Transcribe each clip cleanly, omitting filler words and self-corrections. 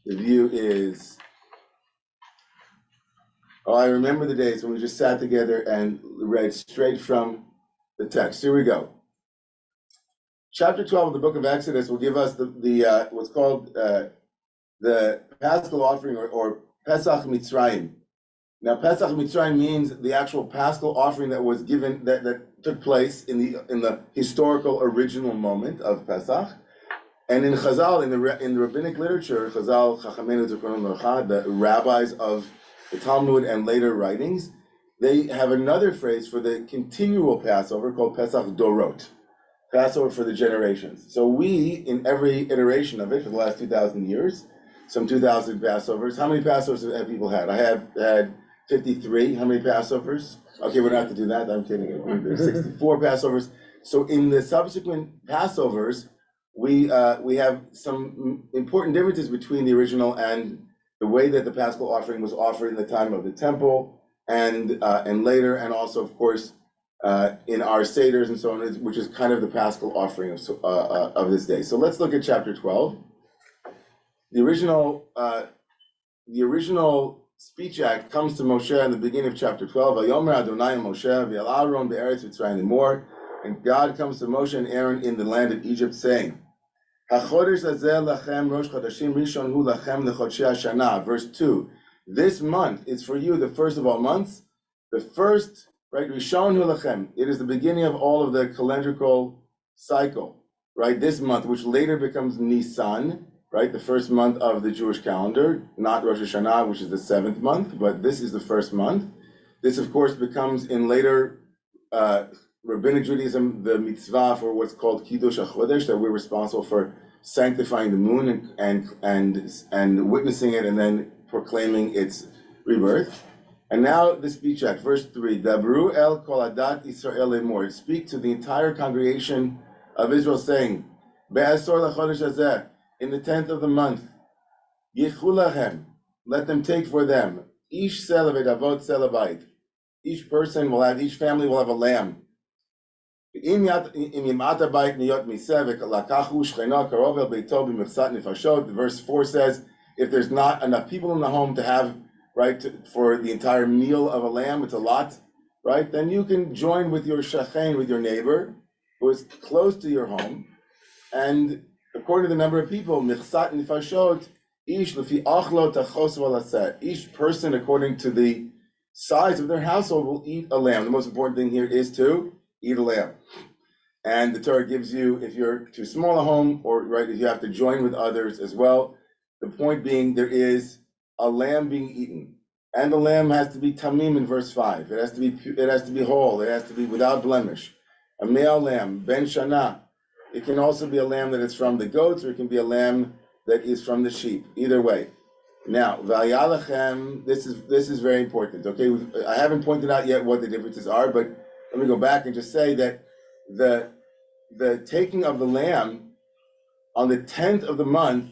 The view is, oh, I remember the days when we just sat together and read straight from the text. Here we go. Chapter 12 of the book of Exodus will give us the what's called the Paschal offering or Pesach Mitzrayim. Now, Pesach Mitzrayim means the actual Paschal offering that was given, that took place in the historical original moment of Pesach. And in Chazal, in the rabbinic literature, Chazal, Chachamenu Zechronom Levracha, the rabbis of the Talmud and later writings, they have another phrase for the continual Passover called Pesach Dorot, Passover for the generations. So we, in every iteration of it for the last 2,000 years, some 2,000 Passovers. How many Passovers have people had? I have had 53. How many Passovers? Okay, we don't have to do that. I'm kidding. There's 64 Passovers. So in the subsequent Passovers, we have some important differences between the original and the way that the Paschal offering was offered in the time of the temple and later, and also, of course, in our seders and so on, which is kind of the Paschal offering of this day. So let's look at chapter 12. The original speech act comes to Moshe in the beginning of chapter 12. Vayomer Adonai Moshe v'el Aaron be'eretz Mitzrayim lemor, and God comes to Moshe and Aaron in the land of Egypt, saying, HaChodesh hazeh lachem rosh chodashim rishon hu lachem lechodshei hashana. Verse 2. This month is for you the first of all months. The first, right? Rishon hu lachem. It is the beginning of all of the calendrical cycle, right? This month, which later becomes Nisan, right? The first month of the Jewish calendar, not Rosh Hashanah, which is the 7th month, but this is the first month. This, of course, becomes in later Rabbinic Judaism the mitzvah for what's called Kiddush HaChodesh, that we're responsible for sanctifying the moon and witnessing it and then proclaiming its rebirth. And now the speech act, verse 3. Dabru el kol adat Yisrael lemor. Speak to the entire congregation of Israel, saying, Be'asor lachodesh hazeh, in the 10th of the month, Yichulahem, let them take for them, Ish selavet avot selabait. Each family will have a lamb. Verse 4 says, if there's not enough people in the home to have, right, for the entire meal of a lamb, it's a lot, right? Then you can join with your shachen, with your neighbor, who is close to your home, and according to the number of people, michsat nifashot, ish lefi achlo tachos v'laseh. Each person, according to the size of their household, will eat a lamb. The most important thing here is to eat a lamb. And the Torah gives you, if you're too small a home, or right, if you have to join with others as well. The point being, there is a lamb being eaten, and the lamb has to be tamim in verse 5. It has to be whole. It has to be without blemish. A male lamb, ben shana. It can also be a lamb that is from the goats, or it can be a lamb that is from the sheep. Either way. Now, vayalachem. This is very important. Okay, I haven't pointed out yet what the differences are, but let me go back and just say that the taking of the lamb on the 10th of the month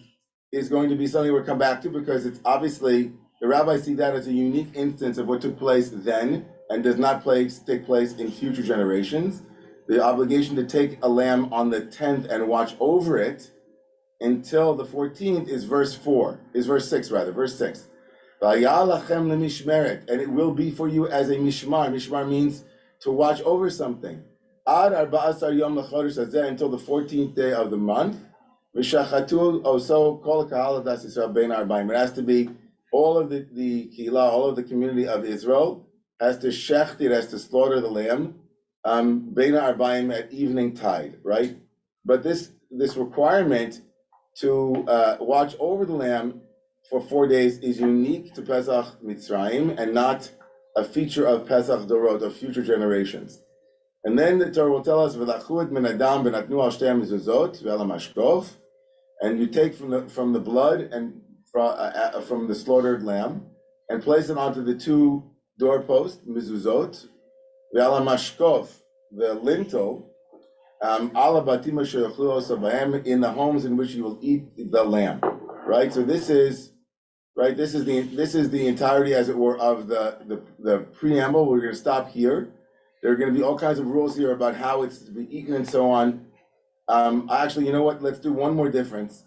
is going to be something we'll come back to, because it's obviously, the rabbis see that as a unique instance of what took place then and does not take place in future generations. The obligation to take a lamb on the 10th and watch over it until the 14th is verse 6. And it will be for you as a mishmar. Mishmar means to watch over something. Ad arba'asar yom l'chodesh hazeh, until the 14th day of the month. V'shachatu oso kol kahal adas Yisrael bein arba'im. It has to be all of the kehillah, all of the community of Israel has to shecht, it has to slaughter the lamb, bein arba'im, at evening tide, right? But this requirement to watch over the lamb for 4 days is unique to Pesach Mitzrayim and not a feature of Pesach Dorot, of future generations. And then the Torah will tell us, "V'lachu et min adam v'natnu al shtei mezuzot ve'al hamashkof," and you take from the blood and from the slaughtered lamb and place it onto the 2 doorposts, mezuzot, ve'al hamashkof, the lintel, ala batim asher yochlu osa b'hem, in the homes in which you will eat the lamb. Right. So this is the entirety, as it were, of the preamble. We're going to stop here. There are going to be all kinds of rules here about how it's to be eaten and so on. Actually, you know what? Let's do one more difference.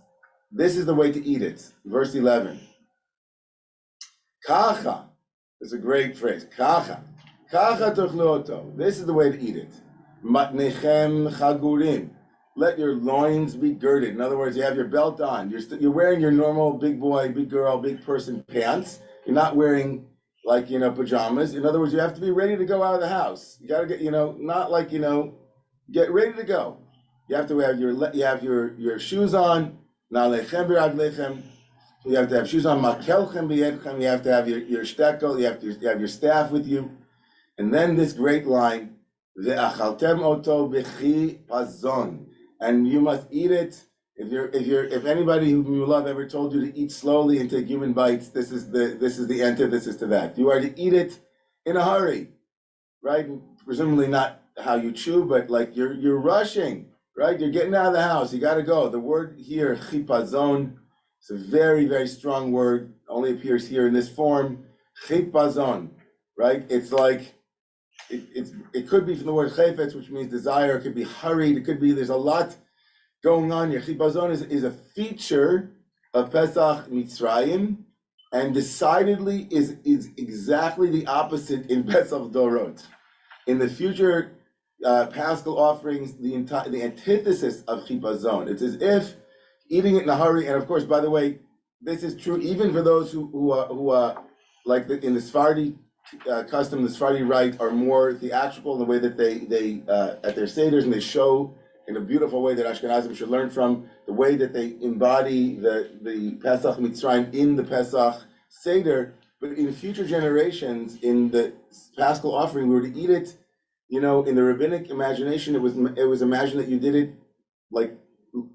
this is the way to eat it. Verse 11. Kacha. It's a great phrase. Kacha. Kacha tochlu oto. This is the way to eat it. Matnechem chagurim. Let your loins be girded. In other words, you have your belt on. You're wearing your normal big boy, big girl, big person pants. You're not wearing like, pajamas. In other words, you have to be ready to go out of the house. You got to get, not like, get ready to go. You have to have your shoes on. Nalechem b'raglechem. You have to have shoes on. Makelchem b'yedchem. You have to have your shtekel. You have to have your staff with you. And then this great line, ve'achaltem oto b'chi pazon. And you must eat it. If anybody whom you love ever told you to eat slowly and take human bites, this is the antithesis to that. You are to eat it in a hurry, right? Presumably not how you chew, but like you're rushing, right? You're getting out of the house. You got to go. The word here, chipazon, it's a very, very strong word. Only appears here in this form, chipazon, right? It's like it could be from the word chayfetz, which means desire. It could be hurried. It could be there's a lot going on here. Chipazon is a feature of Pesach Mitzrayim, and decidedly is exactly the opposite in Pesach Dorot. In the future Paschal offerings, the antithesis of chipazon. It's as if eating it in a hurry. And of course, by the way, this is true even for those who like in the Sephardi custom, the Sephardi rite are more theatrical in the way that they at their seders, and they show in a beautiful way that Ashkenazim should learn from, the way that they embody the Pesach Mitzrayim in the Pesach Seder. But in future generations, in the Paschal offering, we were to eat it, in the rabbinic imagination, it was imagined that you did it like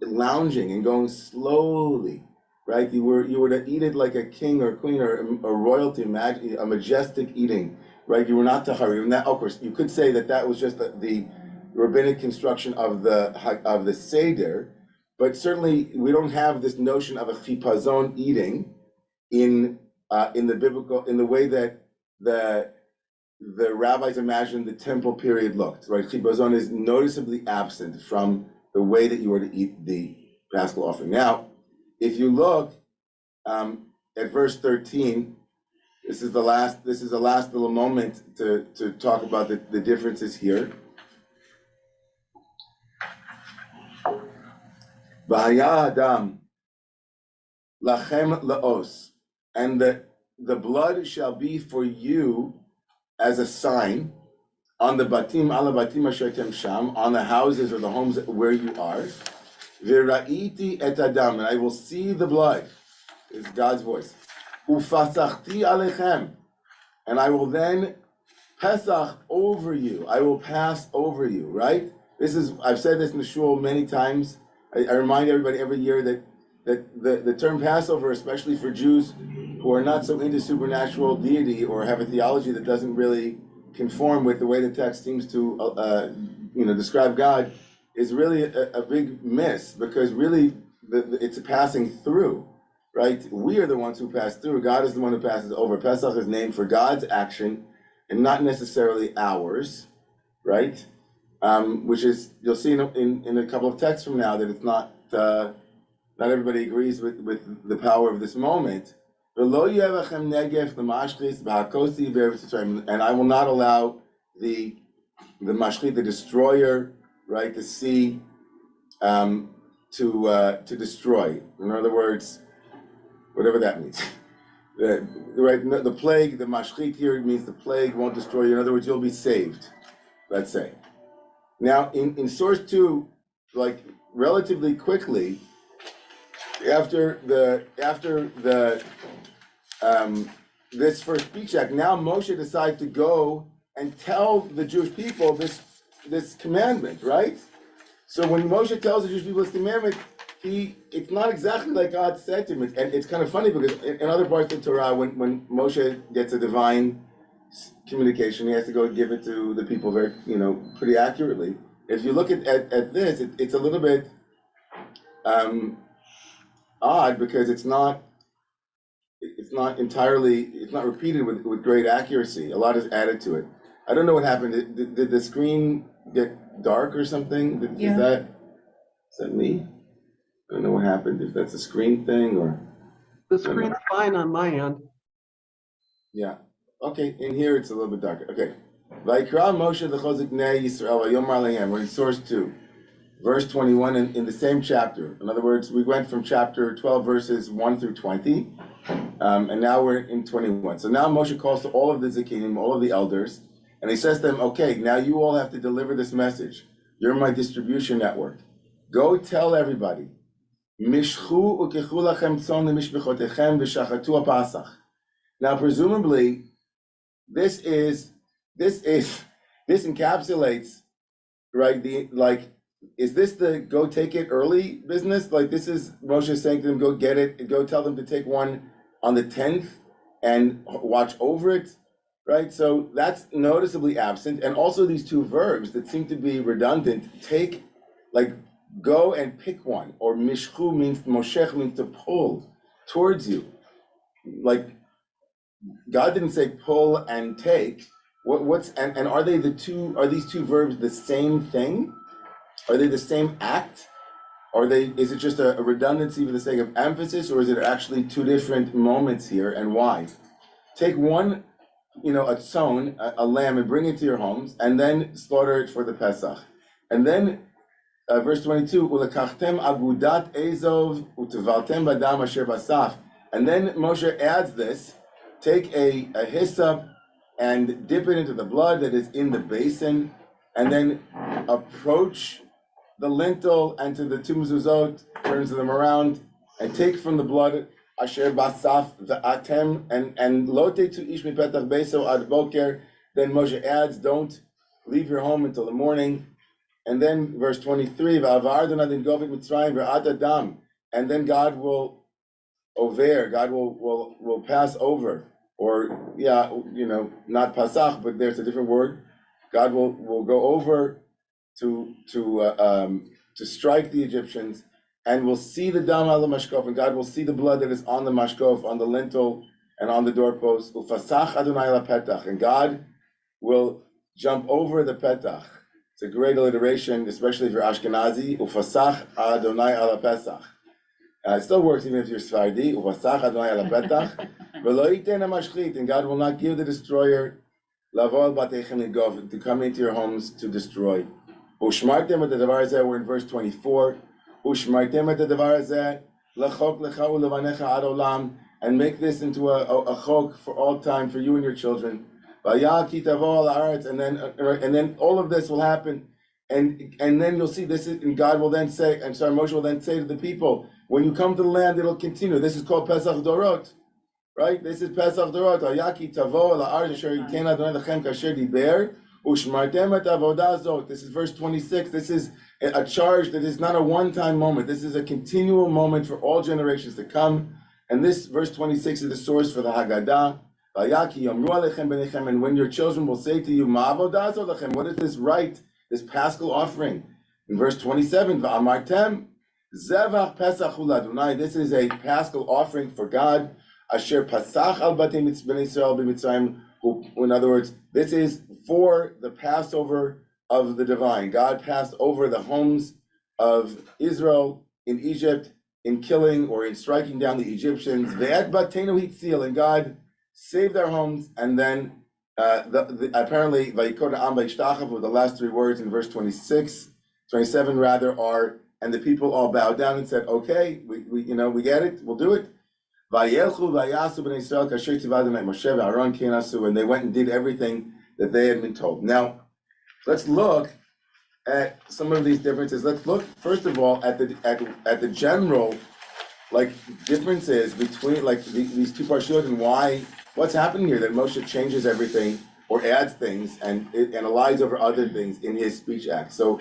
lounging and going slowly, right? You were to eat it like a king or a queen or a royalty, a majestic eating, right? You were not to hurry. And that, of course, you could say that was just the rabbinic construction of the Seder, but certainly we don't have this notion of a chipazon eating in the biblical, in the way that the rabbis imagined the temple period looked, right? Chipazon is noticeably absent from the way that you were to eat the Paschal offering. Now, if you look at verse 13, this is the last little moment to talk about the differences here. V'haya adam lachem laos, and the blood shall be for you as a sign on the batim ala batim asher sham, on the houses or the homes where you are. V'ra'iti et adam, and I will see the blood. It's God's voice. Ufasachti alechem, and I will then Pesach over you. I will pass over you. Right? I've said this in the shul many times. I remind everybody every year that the term Passover, especially for Jews who are not so into supernatural deity or have a theology that doesn't really conform with the way the text seems to describe God, is really a big miss, because really it's a passing through, right? We are the ones who pass through. God is the one who passes over. Pesach is named for God's action and not necessarily ours, right? Which is, you'll see in a couple of texts from now that it's not everybody agrees with the power of this moment. And I will not allow the mashchit, the destroyer, right, the sea, to destroy. In other words, whatever that means. The plague, the mashchit here means the plague won't destroy you. In other words, you'll be saved, let's say. Now, in source 2, like relatively quickly, after this first speech act, now Moshe decides to go and tell the Jewish people this commandment, right? So when Moshe tells the Jewish people this commandment, it's not exactly like God said to him. And it's kind of funny because in other parts of the Torah, when Moshe gets a divine communication, he has to go and give it to the people very, pretty accurately. If you look at this, it's a little bit odd, because it's not repeated with great accuracy. A lot is added to it. I don't know what happened. Did the screen get dark or something? Yeah. Is that me? I don't know what happened, if that's a screen thing or. The screen's fine on my end. Yeah, okay, in here it's a little bit darker, okay. Vayikra Moshe l'chozik bnei Yisrael vayomar lehem, we're in source 2, verse 21 in the same chapter. In other words, we went from chapter 12, verses 1 through 20, and now we're in 21. So now Moshe calls to all of the Zakinim, all of the elders, and he says to them, okay, now you all have to deliver this message. You're my distribution network. Go tell everybody, Mishchu ukechu lachem tzon lemishbechotechem v'shachatu ha'pasach. Now, presumably, this encapsulates, right? Is this the go take it early business? Like, this is Moshe saying to them, go get it, and go tell them to take one on the 10th and watch over it, right? So that's noticeably absent. And also these two verbs that seem to be redundant, take, like, go and pick one, or mishchu means, moshech means to pull towards you. Like, God didn't say pull and take. And are these two verbs the same thing? Are they the same act? Is it just a redundancy for the sake of emphasis, or is it actually two different moments here, and why? Take one, a tzon, a lamb, and bring it to your homes, and then slaughter it for the Pesach. And then verse 22, Ulekachtem agudat ezov utevaltem badam asher basaf. And then Moshe adds this, take a hyssop and dip it into the blood that is in the basin, and then approach the lintel and to the two mezuzot, turns them around, and take from the blood asher basaf v'atem, and lo tetu ish mipetach beso ad boker. Then Moshe adds, don't leave your home until the morning. And then verse 23, v'avar Adonai din govit Mitzrayim v'ad adam, and then God will pass over, or not pasach, but there's a different word. God will go over to strike the Egyptians, and will see the dam al mashkof, and God will see the blood that is on the mashkof, on the lintel, and on the doorpost. Ufasach Adonai la petach, and God will jump over the petach. It's a great alliteration, especially if you're Ashkenazi. Ufasach Adonai ala Pesach. It still works even if you're Sephardi. Ufasach Adonai ala Petach. V'lo yiten hamashchit, and God will not give the destroyer lavol batechem ligov, to come into your homes to destroy. Ushmartem et hadavar hazeh, we're in verse 24. Ushmartem et hadavar hazeh lachok lecha ulevanecha ad olam, and make this into a chok for all time for you and your children. And then all of this will happen, and then you'll see this is, and God will then say, Moshe will then say to the people, when you come to the land, it'll continue. This is called Pesach Dorot, right? This is Pesach Dorot. This is verse 26. This is a charge that is not a one-time moment. This is a continual moment for all generations to come. And this verse 26 is the source for the Haggadah. And when your children will say to you, what is this rite, this paschal offering? In verse 27, this is a paschal offering for God. In other words, this is for the Passover of the divine. God passed over the homes of Israel in Egypt in killing or in striking down the Egyptians. And God saved their homes, and then apparently Vayikod Am Vayishtachavu, the last three words in verse 27 rather, are, and the people all bowed down and said, okay, we get it, we'll do it. Vayelchu vayasu b'nei Yisrael kasher tziva Adonai Moshe v'Aaron ki nasu, and they went and did everything that they had been told. Now, let's look at some of these differences. Let's look first of all at the general differences between these two parshiot, and what's happening here, that Moshe changes everything or adds things and aligns over other things in his speech act. So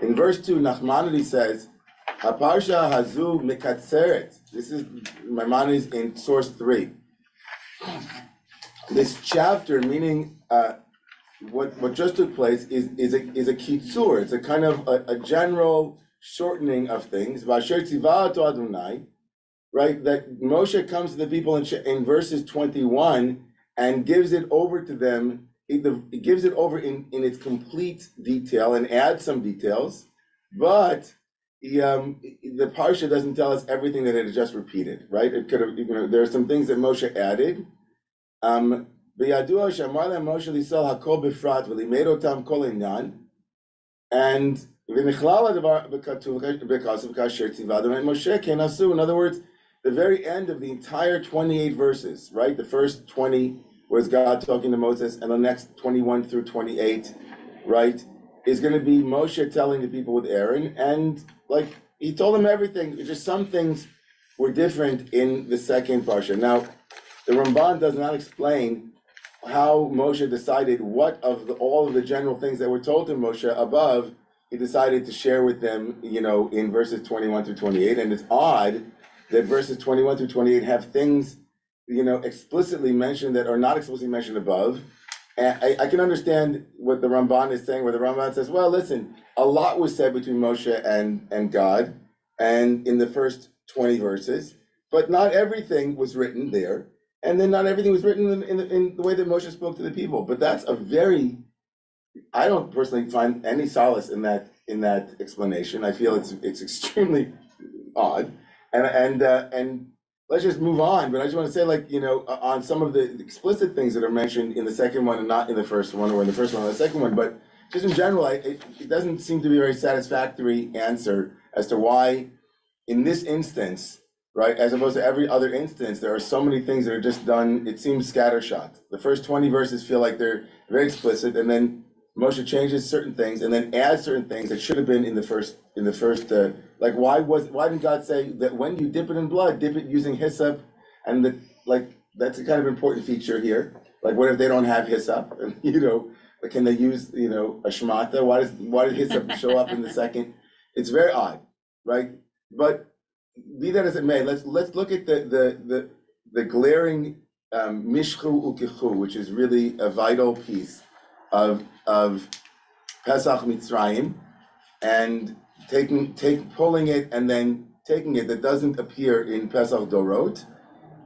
in verse 2, Nachmanides says, Haparsha hazu mikatzeret. This is Maimonides in source 3. This chapter, meaning what just took place, is a kitzur. It's a kind of a general shortening of things. Vasher tzivah Adonai, right? That Moshe comes to the people in verses 21 and gives it over to them. It gives it over in its complete detail and adds some details, but the parsha doesn't tell us everything that it had just repeated, right? It could have, there are some things that Moshe added. V'yadua she'amar lehem Moshe lisal hakol bifrat v'limed otam kol inyan, and v'nichlal hadavar b'katuv b'kasav kasher tzivadam et Moshe ken asu. In other words, the very end of the entire 28 verses, right? The first 20 was God talking to Moses, and the next 21 through 28, right, is going to be Moshe telling the people with Aaron, and like he told them everything. Just some things were different in the second parsha. Now, the Ramban does not explain how Moshe decided what of all of the general things that were told to Moshe above, he decided to share with them, in verses 21 through 28. And it's odd that verses 21 through 28 have things, explicitly mentioned that are not explicitly mentioned above. And I can understand what the Ramban is saying, where the Ramban says, well, listen, a lot was said between Moshe and God, and in the first 20 verses, but not everything was written there. And then not everything was written in the way that Moshe spoke to the people. But that's I don't personally find any solace in that explanation. I feel it's extremely odd. And let's just move on. But I just want to say, on some of the explicit things that are mentioned in the second one and not in the first one, or in the first one or the second one, but just in general, it doesn't seem to be a very satisfactory answer as to why, in this instance, right, as opposed to every other instance, there are so many things that are just done, it seems scattershot. The first 20 verses feel like they're very explicit, and then Moshe changes certain things and then adds certain things that should have been in the first, like why didn't God say that when you dip it in blood, dip it using hyssop? And that's a kind of important feature here. Like, what if they don't have hyssop? And can they use a shmata? Why did hyssop show up in the second? It's very odd, right? But be that as it may, let's look at the glaring mishchu ukichu, which is really a vital piece of Pesach Mitzrayim, and pulling it and then taking it, that doesn't appear in Pesach Dorot,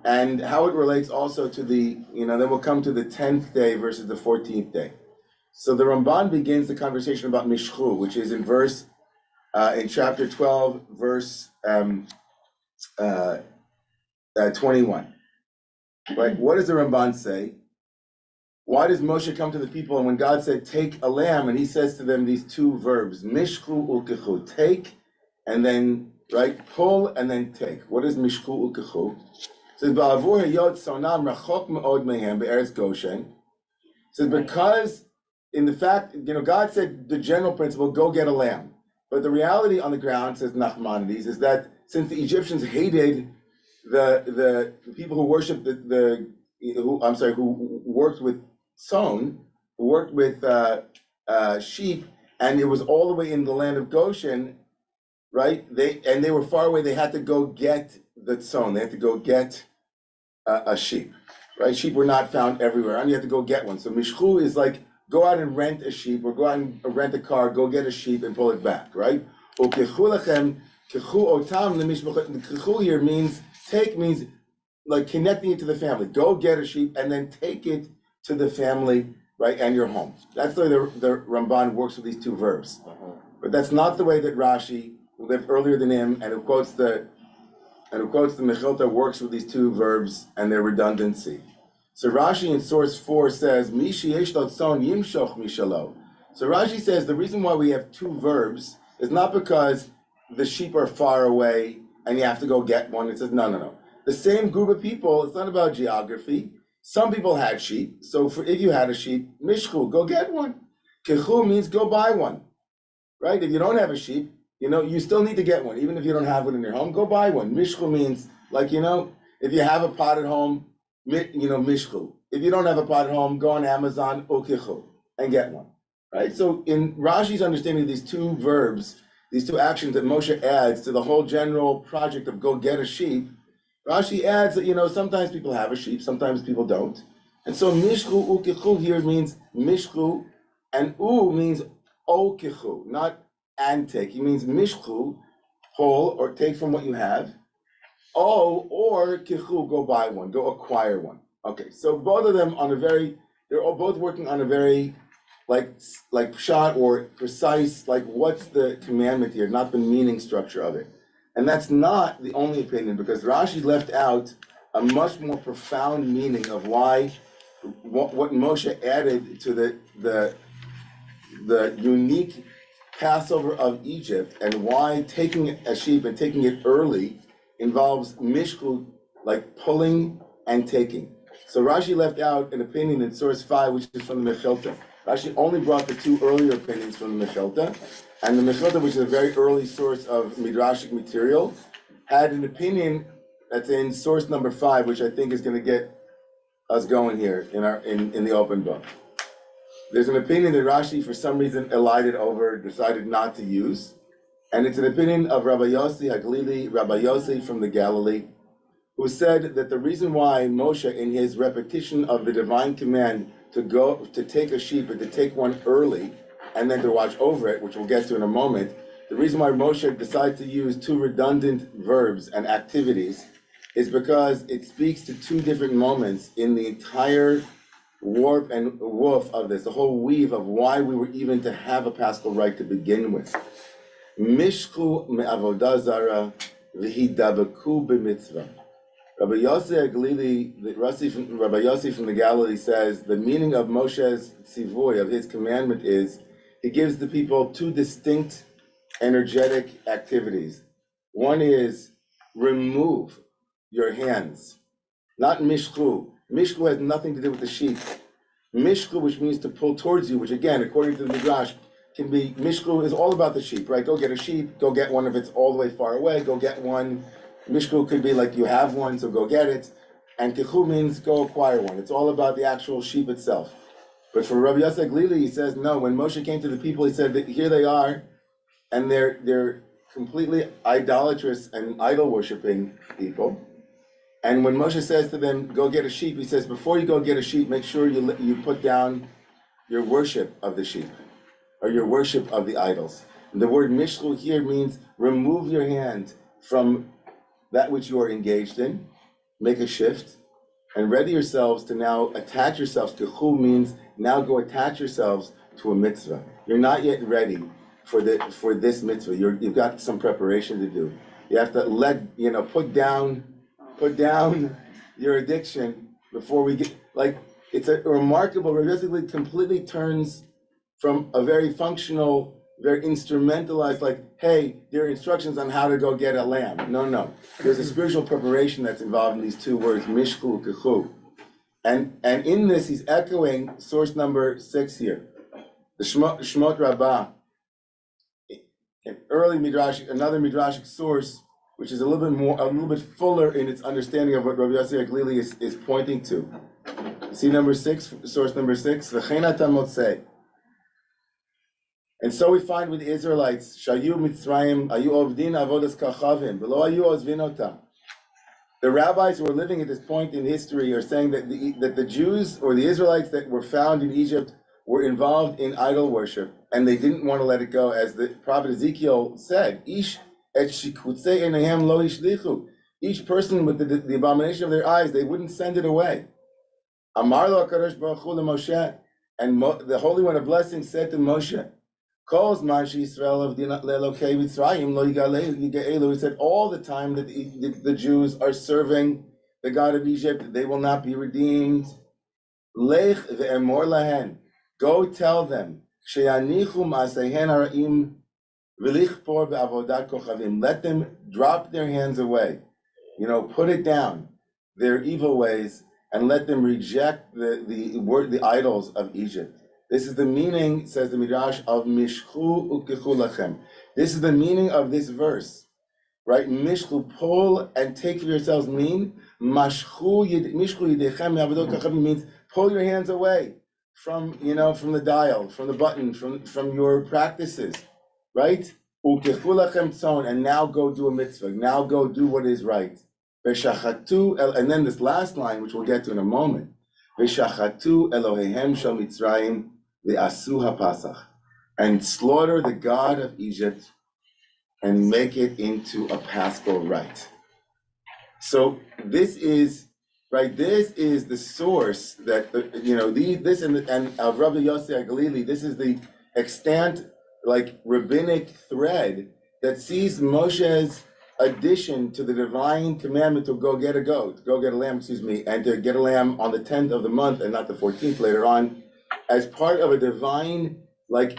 and how it relates also to then we'll come to the 10th day versus the 14th day. So the Ramban begins the conversation about mishchu, which is in chapter 12, verse 21. Right? What does the Ramban say? Why does Moshe come to the people, and when God said, take a lamb, and he says to them these two verbs, mishchu ukechu, take, and then, right, pull, and then take. What is mishchu ukechu? It says, ba'avur hayot sonam rachok me'od mehem be'eretz Goshen. It says, because in the fact, God said the general principle, go get a lamb. But the reality on the ground, says Nachmanides, is that since the Egyptians hated the people who worshipped who worked with sown, who worked with sheep, and it was all the way in the land of Goshen, right? They were far away. They had to go get the sown. They had to go get a sheep, right? Sheep were not found everywhere, and you had to go get one. So mishchu is like, go out and rent a sheep, or go out and rent a car, go get a sheep and pull it back, right? Kechu here means take, means like connecting it to the family. Go get a sheep and then take it to the family, right, and your home. That's the way the Ramban works with these two verbs. But that's not the way that Rashi, who lived earlier than him and who quotes the Mechilta, works with these two verbs and their redundancy. So Rashi in source 4 says, Mi sheyesh lo tzon yimshoch mishalo. So Rashi says the reason why we have two verbs is not because the sheep are far away and you have to go get one. It says, no. The same group of people, it's not about geography. Some people had sheep. So if you had a sheep, mishchu, go get one. Kechu means go buy one, right? If you don't have a sheep, you still need to get one. Even if you don't have one in your home, go buy one. Mishchu means, if you have a pot at home, mishchu. If you don't have a pot at home, go on Amazon, ukichu, and get one, right? So in Rashi's understanding of these two verbs, these two actions that Moshe adds to the whole general project of go get a sheep, Rashi adds that, sometimes people have a sheep, sometimes people don't. And so mishchu ukichu here means mishchu, and u means okichu, not and take. He means mishchu, pull or take from what you have. Or kichu, go buy one, go acquire one. Okay, so both of them they're all both working on a very like shot or precise, like what's the commandment here, not the meaning structure of it. And that's not the only opinion, because Rashi left out a much more profound meaning of why what Moshe added to the unique Passover of Egypt, and why taking a sheep and taking it early involves mishku, like pulling and taking. So Rashi left out an opinion in source 5, which is from the Mechilta. Rashi only brought the two earlier opinions from the Mechilta, and the Mechilta, which is a very early source of midrashic material, had an opinion that's in source number 5, which I think is going to get us going here in the open book. There's an opinion that Rashi, for some reason, elided over, decided not to use, and it's an opinion of Rabbi Yossi Haglili, Rabbi Yossi from the Galilee, who said that the reason why Moshe, in his repetition of the divine command to take a sheep and to take one early, and then to watch over it, which we'll get to in a moment, the reason why Moshe decided to use two redundant verbs and activities is because it speaks to two different moments in the entire warp and woof of this, the whole weave of why we were even to have a Paschal rite to begin with. Mishku me'avodah zara v'hidabeku b'mitzvah. Rabbi Yossi Haglili, Rabbi Yossi from the Galilee says the meaning of Moshe's tzivoy, of his commandment, is he gives the people two distinct energetic activities. One is remove your hands, not mishku. Mishku has nothing to do with the sheep. Mishku, which means to pull towards you, which again, according to the Midrash, can be, mishku is all about the sheep, right? Go get a sheep, go get one if it's all the way far away, go get one. Mishku could be like you have one, so go get it. And tichu means go acquire one. It's all about the actual sheep itself. But for Rabbi Yossi Haglili, he says, no, when Moshe came to the people, he said that here they are, and they're completely idolatrous and idol-worshipping people. And when Moshe says to them, go get a sheep, he says, before you go get a sheep, make sure you put down your worship of the sheep, or your worship of the idols. And the word mishlu here means remove your hand from that which you are engaged in, make a shift, and ready yourselves to now attach yourselves to hu, means now go attach yourselves to a mitzvah. You're not yet ready for this mitzvah. You've got some preparation to do. You have to put down your addiction before we get, like, it's a remarkable, basically completely turns from a very functional, very instrumentalized, like, hey, there are instructions on how to go get a lamb. No. There's a spiritual preparation that's involved in these two words, mishku, kechu. And in this, he's echoing source number 6 here. The Shmot Rabbah, an early midrash, another midrashic source, which is a little bit fuller in its understanding of what Rabbi Yossi Haglili is pointing to. See number 6, source number 6, V'chein ata motzei. And so we find with the Israelites, Shayu Mitzrayim, Ayu Ovdin Avodas Kachavim, V'lo Ayu Ozvin Ota. The rabbis who were living at this point in history are saying that the Jews or the Israelites that were found in Egypt were involved in idol worship, and they didn't want to let it go, as the prophet Ezekiel said, Ish et shikutzei enehem lo ishlichu. Each person with the abomination of their eyes, they wouldn't send it away. Amar lo HaKadosh Baruch Hu Moshe, and the Holy One of Blessing said to Moshe, Kol zman sheYisrael of leLokei Mitzrayim lo yigaelu. He said all the time that the Jews are serving the God of Egypt, they will not be redeemed. Lech ve'emor lahen. Go tell them, she'yanichu ma'aseihen hara'im v'lichpor be'avodat kochavim. Let them drop their hands away, put it down, their evil ways, and let them reject the idols of Egypt. This is the meaning, says the Midrash, of Mishchu u'kechu lachem. This is the meaning of this verse, right? Mishchu, pull and take for yourselves, mean mishchu yidechem me'avodot kachavim, means pull your hands away from the dial, from the button, from your practices, right? U'kechu lachem tzon, and now go do a mitzvah. Now go do what is right. And then this last line, which we'll get to in a moment. V'shachatu Elohehem shel Mitzrayim v'asu hapasach, and slaughter the God of Egypt and make it into a Paschal rite. So this is right? This is the source that, this and of Rabbi Yossi HaGalili, this is the extant, like, rabbinic thread that sees Moshe's addition to the divine commandment to go get a goat, go get a lamb, and to get a lamb on the 10th of the month and not the 14th later on, as part of a divine, like,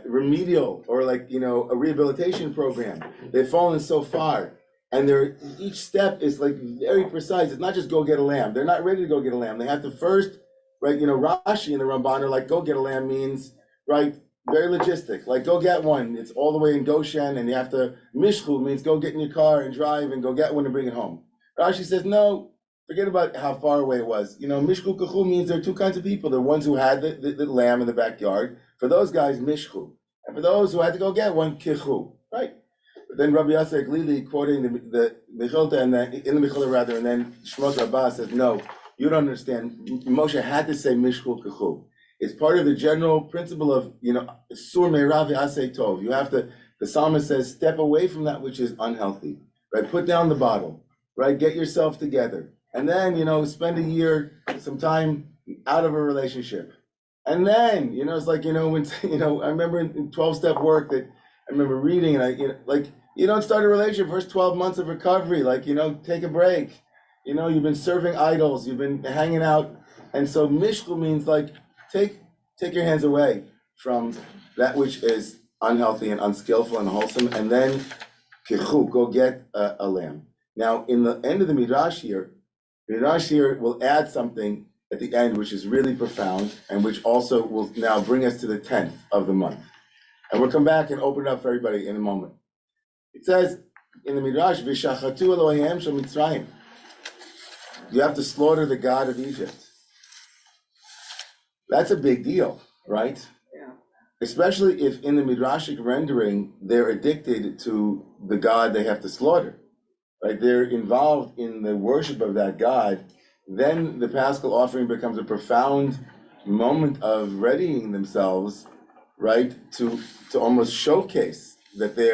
remedial or a rehabilitation program. They've fallen so far, and each step is like very precise. It's not just go get a lamb. They're not ready to go get a lamb. They have to first, right? Rashi and the Ramban are like, go get a lamb means, right? Very logistic. Like, go get one. It's all the way in Goshen, and you have to, mishchu means go get in your car and drive and go get one and bring it home. Rashi says, no, forget about how far away it was. Mishchu kachu means there are two kinds of people. The ones who had the lamb in the backyard. For those guys, mishchu. And for those who had to go get one, kichu. Right? But then Rabbi Yossi HaGalili, quoting the Mechilta, and then in the Mechilta rather, and then Shmos Rabbah says, no, you don't understand. Moshe had to say mishchu kachu. It's part of the general principle of, sur me'rav v'asei tov. You have to, the psalmist says, step away from that which is unhealthy, right? Put down the bottle, right? Get yourself together. And then, spend a year, some time out of a relationship. And then, it's like, when, I remember in 12-step work that I remember reading, and you don't start a relationship, first 12 months of recovery, take a break. You've been serving idols, you've been hanging out. And so mishku means take your hands away from that which is unhealthy and unskillful and wholesome, and then kichu, go get a lamb. Now, in the end of the Midrash here will add something at the end which is really profound and which also will now bring us to the 10th of the month. And we'll come back and open it up for everybody in a moment. It says in the Midrash, V'shachatu Eloheim shel Mitzrayim. You have to slaughter the god of Egypt. That's a big deal, right? Yeah. Especially if in the Midrashic rendering, they're addicted to the god they have to slaughter, right? They're involved in the worship of that god. Then the Paschal offering becomes a profound moment of readying themselves, right, to almost showcase that they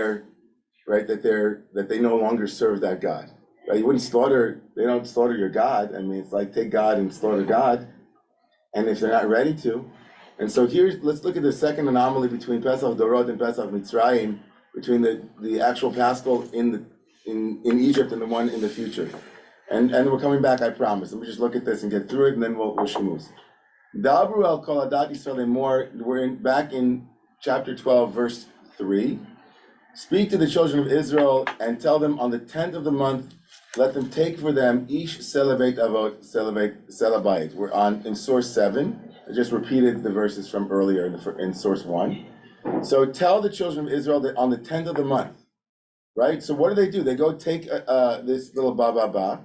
no longer serve that God. Right? They don't slaughter your God. I mean, it's like take God and slaughter God. And if they're not ready to. And so let's look at the second anomaly between Pesach Dorot and Pesach Mitzrayim, between the actual Paschal in Egypt and the one in the future. And we're coming back, I promise. Let me just look at this and get through it, and then we'll shmooze. Dabru al kol adat Yisrael more. We're back in chapter 12, verse 3. Speak to the children of Israel and tell them on the 10th of the month, let them take for them ish selabeit avot selabait. We're in source 7. I just repeated the verses from earlier in source 1. So tell the children of Israel that on the 10th of the month, right? So what do? They go take this little ba,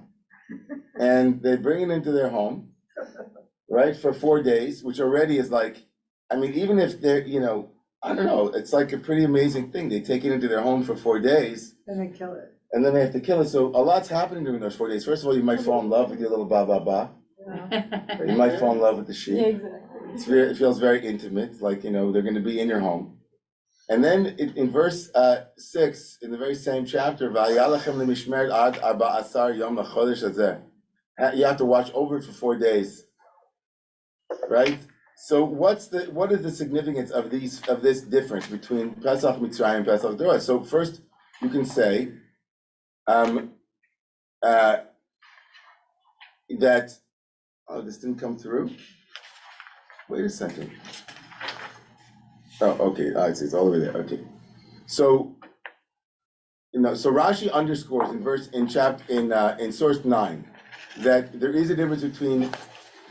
and they bring it into their home, right, for 4 days, which already is like, I mean, even if they're, I don't know, it's like a pretty amazing thing. They take it into their home for 4 days. And they kill it. And then they have to kill it. So a lot's happening during those 4 days. First of all, you might fall in love with your little ba. Yeah. You might fall in love with the sheep. Yeah, exactly. It feels very intimate, like, they're going to be in your home. And then in verse 6, in the very same chapter, you have to watch over it for 4 days, right? So what is the significance of this difference between Pesach Mitzrayim and Pesach Dorah? So first, you can say that this didn't come through. Wait a second. Oh, okay. I see. It's all over there. Okay. So so Rashi underscores in source 9 that there is a difference between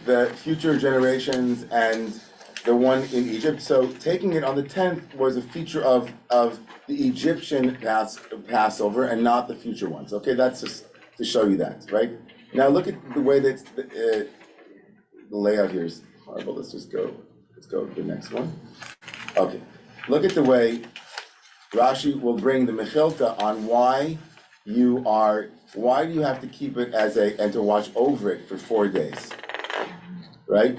the future generations and the one in Egypt. So taking it on the 10th was a feature of the Egyptian Passover and not the future ones. Okay, that's just to show you that, right? Now look at the way that the layout here is horrible. Let's go to the next one. Okay, look at the way Rashi will bring the Mechilta on why do you have to keep it and to watch over it for 4 days, right?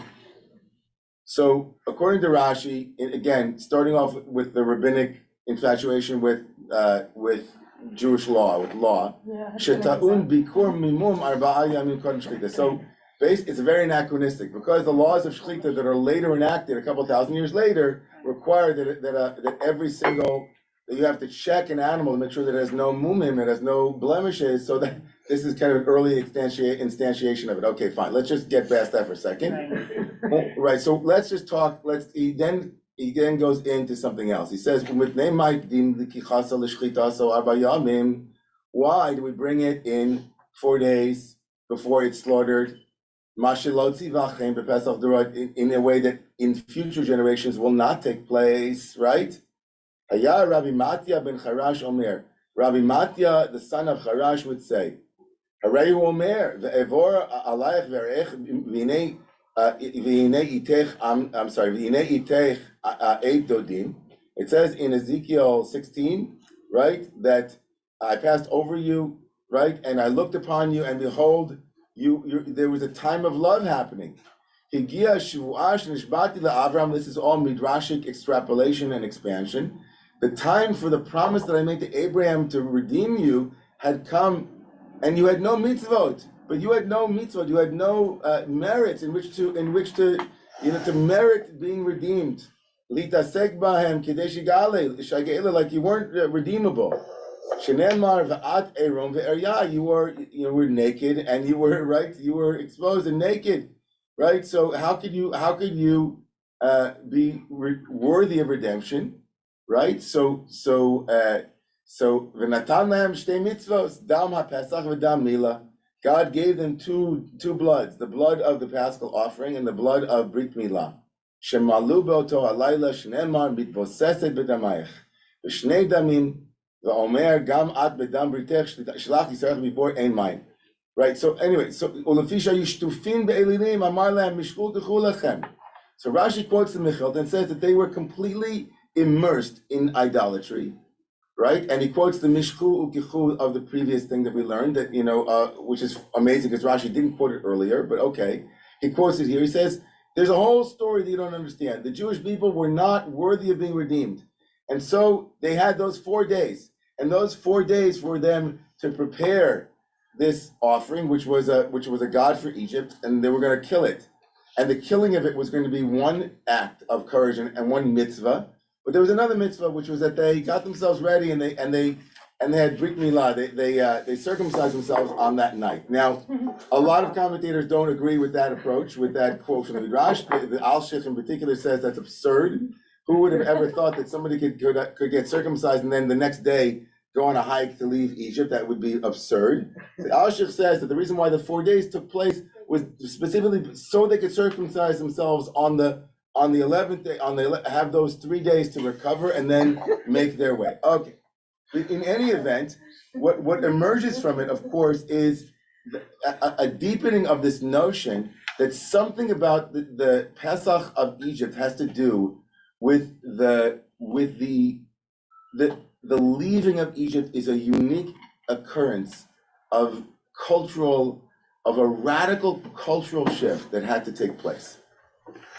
So according to Rashi, again, starting off with the rabbinic infatuation with Jewish law, with law. Sheta'un bikur mimum arba'a yamim kodem shechita. So it's very anachronistic because the laws of shechita that are later enacted a couple thousand years later require that every single that you have to check an animal to make sure that it has no mumim, it has no blemishes, so that this is kind of an early instantiation of it. Okay, fine. Let's just get past that for a second. Right. So let's just talk. He then goes into something else. He says, why do we bring it in 4 days before it's slaughtered? In a way that in future generations will not take place, right? Rabbi Matya ben Charash Omer. Rabbi Matya, the son of Charash, would say, Harayu Omer, ve'evor alayich ve'erech v'hinei itech eight dodim. It says in Ezekiel 16, right, that I passed over you, right, and I looked upon you, and behold, there was a time of love happening. Higia Shavuash Nishbati LaAvram. This is all midrashic extrapolation and expansion. The time for the promise that I made to Abraham to redeem you had come, and you had no mitzvot. But you had no mitzvot. You had no merits in which to to merit being redeemed. Litasek bahem kadesh yigale like you weren't redeemable. Shenemar va'at erom ve'eryah. You were naked and you were right. You were exposed and naked, right? So how could you be worthy of redemption? Right, so v'natan lahem shtei mitzvos, dam haPesach v'dam mila. God gave them two bloods, the blood of the Paschal offering and the blood of Brit Milah. Shemalu beoto halayla shneimar mitvoseset b'damayich v'shnei damim v'omer gam at b'dam britech shlach yisrael b'bor ein mayim. Right. So anyway, so ulefisha yishtufin be'elilim amar lahem mishkul techu lechem. So Rashi quotes the Michal and says that they were completely immersed in idolatry, right? And he quotes the Mishku Ukichu of the previous thing that we learned, that which is amazing because Rashi didn't quote it earlier, but okay. He quotes it here. He says, there's a whole story that you don't understand. The Jewish people were not worthy of being redeemed. And so they had those 4 days. And those 4 days for them to prepare this offering, which was a god for Egypt, and they were going to kill it. And the killing of it was going to be one act of courage and one mitzvah. But there was another mitzvah, which was that they got themselves ready and they had Brit Milah. They circumcised themselves on that night. Now, a lot of commentators don't agree with that approach, with that quote from the Midrash. The Al-Shich in particular says that's absurd. Who would have ever thought that somebody could get circumcised and then the next day go on a hike to leave Egypt? That would be absurd. The Al-Shich says that the reason why the 4 days took place was specifically so they could circumcise themselves on the 11th day, have those 3 days to recover and then make their way. Okay. In any event, what emerges from it, of course, is a deepening of this notion that something about the Pesach of Egypt has to do with the leaving of Egypt is a unique occurrence of a radical cultural shift that had to take place.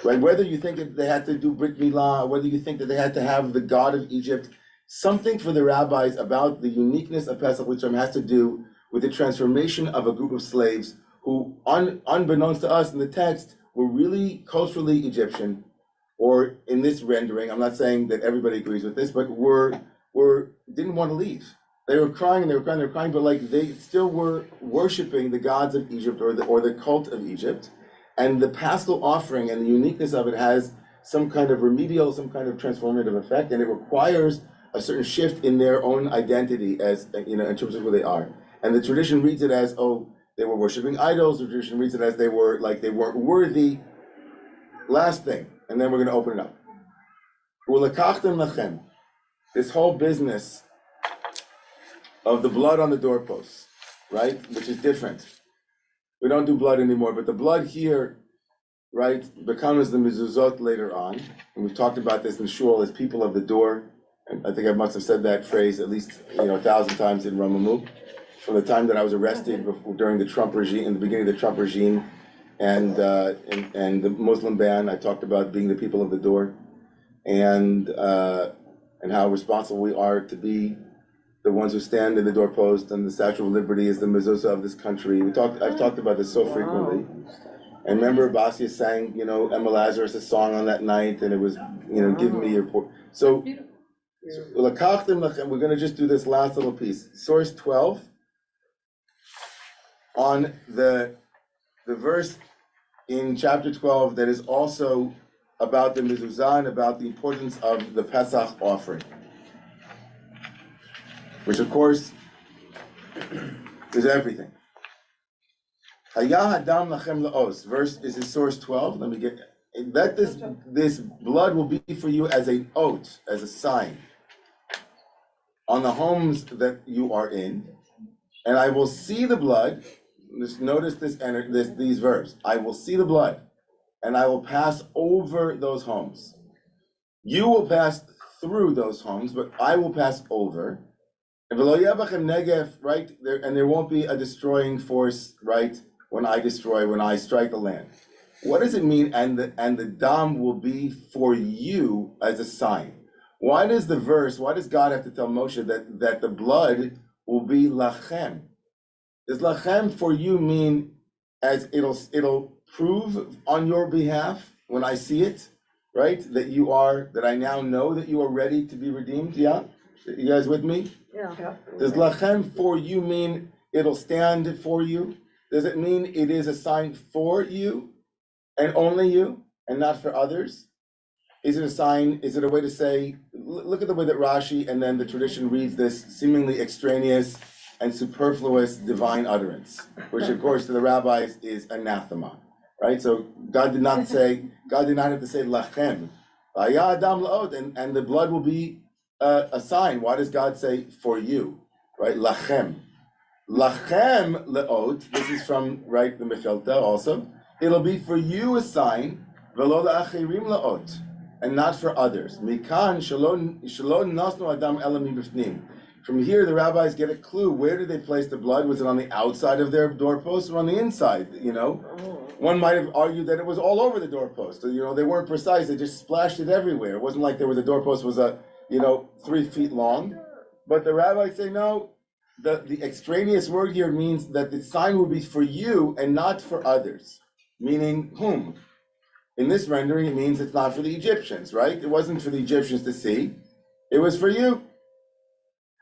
Right? Whether you think that they had to do Brit Milah, whether you think that they had to have the God of Egypt, something for the rabbis about the uniqueness of Pesach Mitzrayim has to do with the transformation of a group of slaves who, unbeknownst to us in the text, were really culturally Egyptian, or in this rendering, I'm not saying that everybody agrees with this, but didn't want to leave. They were crying and they were crying, but like they still were worshiping the gods of Egypt or the cult of Egypt. And the Paschal offering and the uniqueness of it has some kind of remedial, some kind of transformative effect, and it requires a certain shift in their own identity as in terms of who they are. And the tradition reads it as, they were worshiping idols. The tradition reads it as they weren't worthy. Last thing, and then we're going to open it up. Ulekachtem lachem. This whole business of the blood on the doorposts, right, which is different. We don't do blood anymore, but the blood here, right, becomes the mezuzot later on. And we've talked about this in shul as people of the door. And I think I must have said that phrase at least 1,000 times in Romemu. From the time that I was arrested during the Trump regime, in the beginning of the Trump regime, and the Muslim ban, I talked about being the people of the door, and how responsible we are to be the ones who stand in the doorpost, and the Statue of Liberty is the mezuzah of this country. I've talked about this so frequently. And remember, Basia sang, Emma Lazarus' song on that night, and it was, give me your port. So, Lakachtim Lachem, we're gonna just do this last little piece. Source 12, on the verse in chapter 12 that is also about the mezuzah and about the importance of the Pesach offering. Which of course is everything. Hayah Hadam Lachem Laos. Verse is in source 12. Let this blood will be for you as an oath, as a sign on the homes that you are in, and I will see the blood. Just notice these verbs. I will see the blood, and I will pass over those homes. You will pass through those homes, but I will pass over. And right there, and there won't be a destroying force, right? When I strike the land. What does it mean? And the dam will be for you as a sign. Why does God have to tell Moshe that the blood will be lachem? Does lachem for you mean as it'll prove on your behalf when I see it, right? That I now know that you are ready to be redeemed. Yeah, you guys with me? Yeah. Does lachem for you mean it'll stand for you? Does it mean it is a sign for you and only you and not for others? Is it a sign? Is it a way to say, look at the way that Rashi and then the tradition reads this seemingly extraneous and superfluous divine utterance, which of course to the rabbis is anathema, right? So God did not have to say lachem, and the blood will be a sign. Why does God say for you, right? Lachem leot. This is from the Mechilta also. It'll be for you a sign, velo la'achirim leot, and not for others. Mikan shalom nasnu adam elam mibifnim. From here, the rabbis get a clue. Where did they place the blood? Was it on the outside of their doorpost or on the inside? One might have argued that it was all over the doorpost. So, they weren't precise. They just splashed it everywhere. It wasn't like the doorpost was 3 feet long. But the rabbis say no. The extraneous word here means that the sign will be for you and not for others. Meaning whom? In this rendering, it means it's not for the Egyptians, right? It wasn't for the Egyptians to see. It was for you,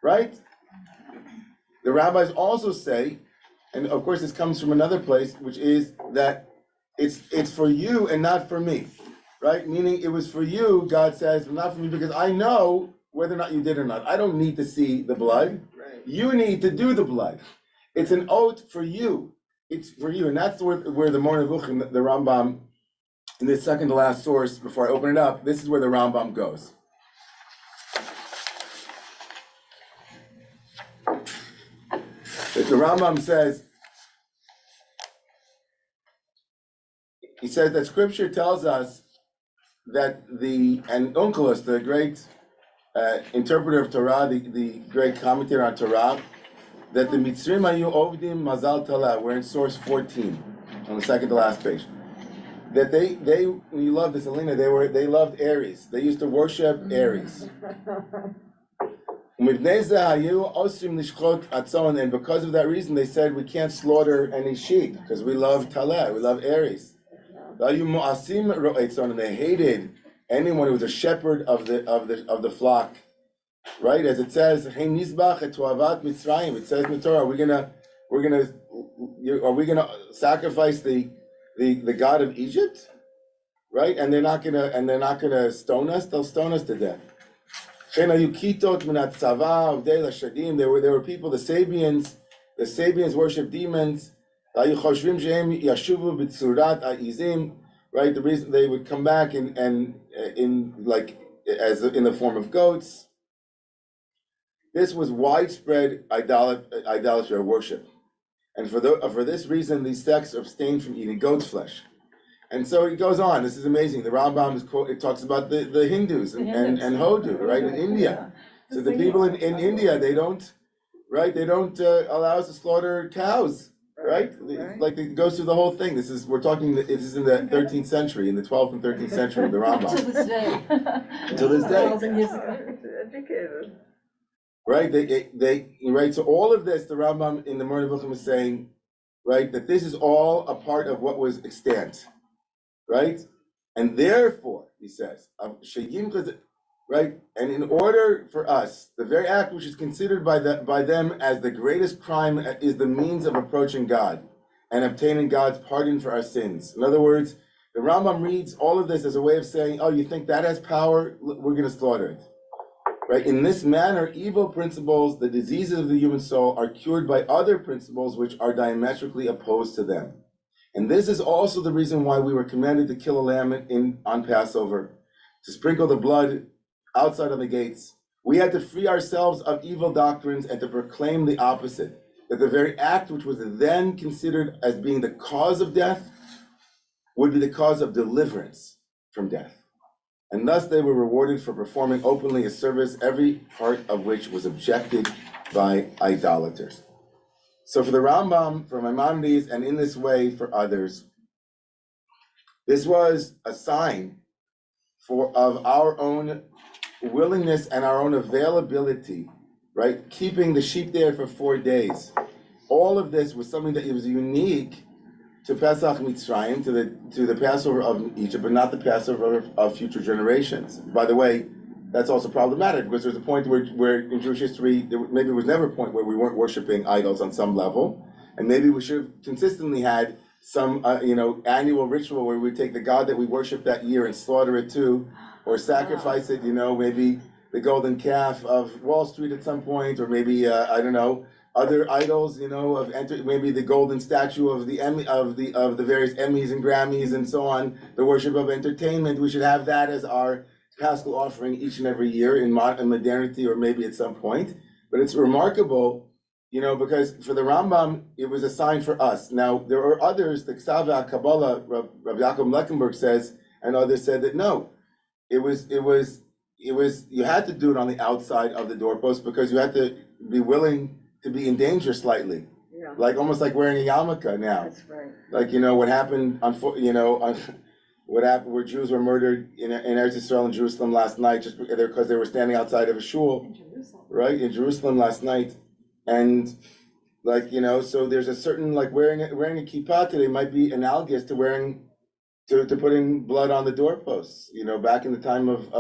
right? The rabbis also say, and of course this comes from another place, which is that it's for you and not for me, right? Meaning it was for you, God says, but not for me, because I know whether or not you did or not. I don't need to see the blood. You need to do the blood. It's an oath for you. It's for you. And that's where the Moreh Nevuchim, the Rambam, in the second to last source, before I open it up, this is where the Rambam goes. The Rambam says, he says that scripture tells us that and Onkelos, the great interpreter of Torah, the great commentator on Torah, that the Mitzrim Hayu Ovdim Mazal Talah, we're in source 14, on the second to last page. That they you love this, Alina, they loved Aries. They used to worship Aries. And because of that reason, they said we can't slaughter any sheep because we love Talah, we love Aries. And they hated anyone who was a shepherd of the flock, right? As it says, "Hey nizbach et tuavat Mitzrayim." It says in the Torah, are we gonna sacrifice the god of Egypt, right? And they're not gonna stone us. They'll stone us to death. There were people, the Sabians worship demons. Right, the reason they would come back in the form of goats. This was widespread idolatry or worship, and for this reason, these sects abstained from eating goat's flesh. And so it goes on. This is amazing. The Rambam it talks about the Hindus and Hodu, right, in India. So the people in India, they don't allow us to slaughter cows. Right? Like it goes through the whole thing. This is in the 13th century, in the 12th and 13th century of the Rambam. To this day. To this day. Educated. right? Right, so all of this, the Rambam in the Moreh Nevuchim is saying, right, that this is all a part of what was extant, right? And therefore, he says, right, and in order for us, the very act which is considered by them as the greatest crime is the means of approaching God and obtaining God's pardon for our sins. In other words, the Rambam reads all of this as a way of saying, oh, you think that has power? We're going to slaughter it. Right? In this manner, evil principles, the diseases of the human soul, are cured by other principles which are diametrically opposed to them. And this is also the reason why we were commanded to kill a lamb on Passover, to sprinkle the blood outside of the gates. We had to free ourselves of evil doctrines and to proclaim the opposite, that the very act which was then considered as being the cause of death would be the cause of deliverance from death. And thus they were rewarded for performing openly a service, every part of which was objected by idolaters. So for the Rambam, for Maimonides, and in this way for others, this was a sign of our own willingness and our own availability, right? Keeping the sheep there for 4 days. All of this was something that was unique to Pesach Mitzrayim, to the Passover of Egypt, but not the Passover of future generations. By the way, that's also problematic because there's a point where in Jewish history, maybe there was never a point where we weren't worshiping idols on some level, and maybe we should have consistently had some annual ritual where we take the God that we worship that year and slaughter it too, or sacrifice it. Maybe the golden calf of Wall Street at some point, or maybe other idols, maybe the golden statue of the various Emmys and Grammys and so on, the worship of entertainment. We should have that as our Paschal offering each and every year in modernity, or maybe at some point. But it's remarkable, because for the Rambam, it was a sign for us. Now, there are others, the Ksava Kabbalah, Rav Yaakov Leckenberg says, and others said that no, it was, you had to do it on the outside of the doorpost because you had to be willing to be in danger slightly, like almost like wearing a yarmulke now. That's right. Like what happened what happened where Jews were murdered in Eretz Yisrael in Jerusalem last night just because they were standing outside of a shul, right, in Jerusalem last night, and so there's a certain wearing a kippah today might be analogous to to putting blood on the doorposts, back in the time of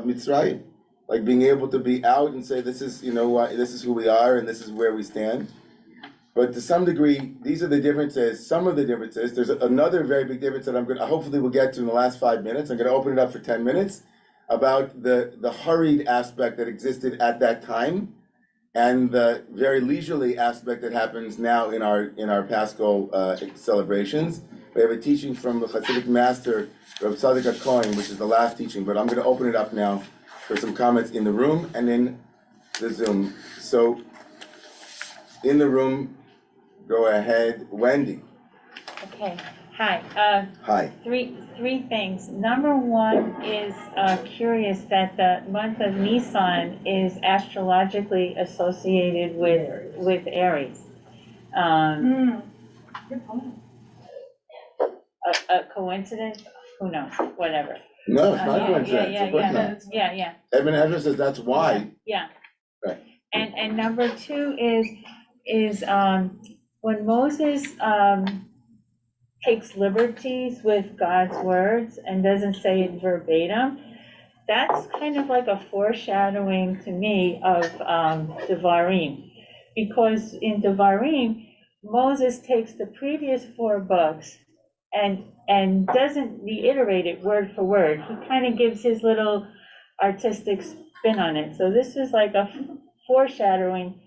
Mitzrayim. Like being able to be out and say, this is, this is who we are and this is where we stand. But to some degree, these are the differences, some of the differences. There's another very big difference that hopefully we'll get to in the last 5 minutes. I'm gonna open it up for 10 minutes about the hurried aspect that existed at that time and the very leisurely aspect that happens now in our Paschal celebrations. We have a teaching from the Hasidic master, Rav Tzaddik HaKohen, which is the last teaching, but I'm gonna open it up now for some comments in the room and in the Zoom. So, in the room, go ahead, Wendy. Okay, hi. Hi. Three things. Number one is curious that the month of Nisan is astrologically associated with Aries. Good point. A coincidence? Who knows? Whatever. No, it's not a coincidence. Of course not. Yeah. Ibn Ezra says that's why. Yeah. Right. And number two is when Moses takes liberties with God's words and doesn't say it verbatim, that's kind of like a foreshadowing to me of Devarim. Because in Devarim, Moses takes the previous 4 books and doesn't reiterate it word for word. He kind of gives his little artistic spin on it. So this is like a foreshadowing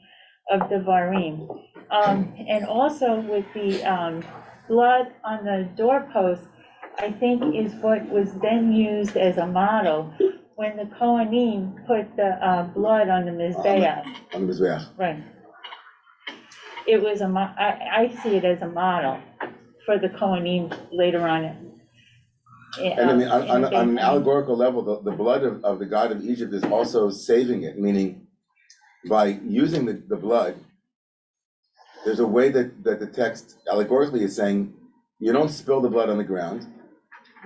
of Devarim. And also with the blood on the doorpost, I think is what was then used as a model when the Kohanim put the blood on the Mizbeach. On the Mizbeach. Right. It was I see it as a model for the Kohanim later on. And I mean, on an allegorical level, the blood of the god of Egypt is also saving it, meaning by using the blood, there's a way that the text allegorically is saying, you don't spill the blood on the ground.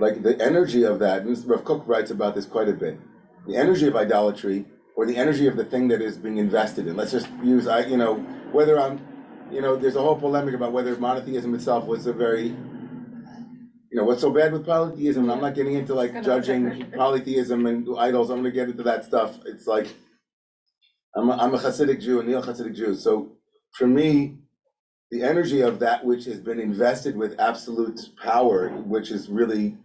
Like the energy of that, and Rav Kook writes about this quite a bit, the energy of idolatry or the energy of the thing that is being invested in. Let's just use, whether there's a whole polemic about whether monotheism itself was a very, what's so bad with polytheism? I'm not getting into like judging polytheism and idols. I'm going to get into that stuff. It's like, I'm a Hasidic Jew, a neo-Hasidic Jew. So for me, the energy of that which has been invested with absolute power, which is really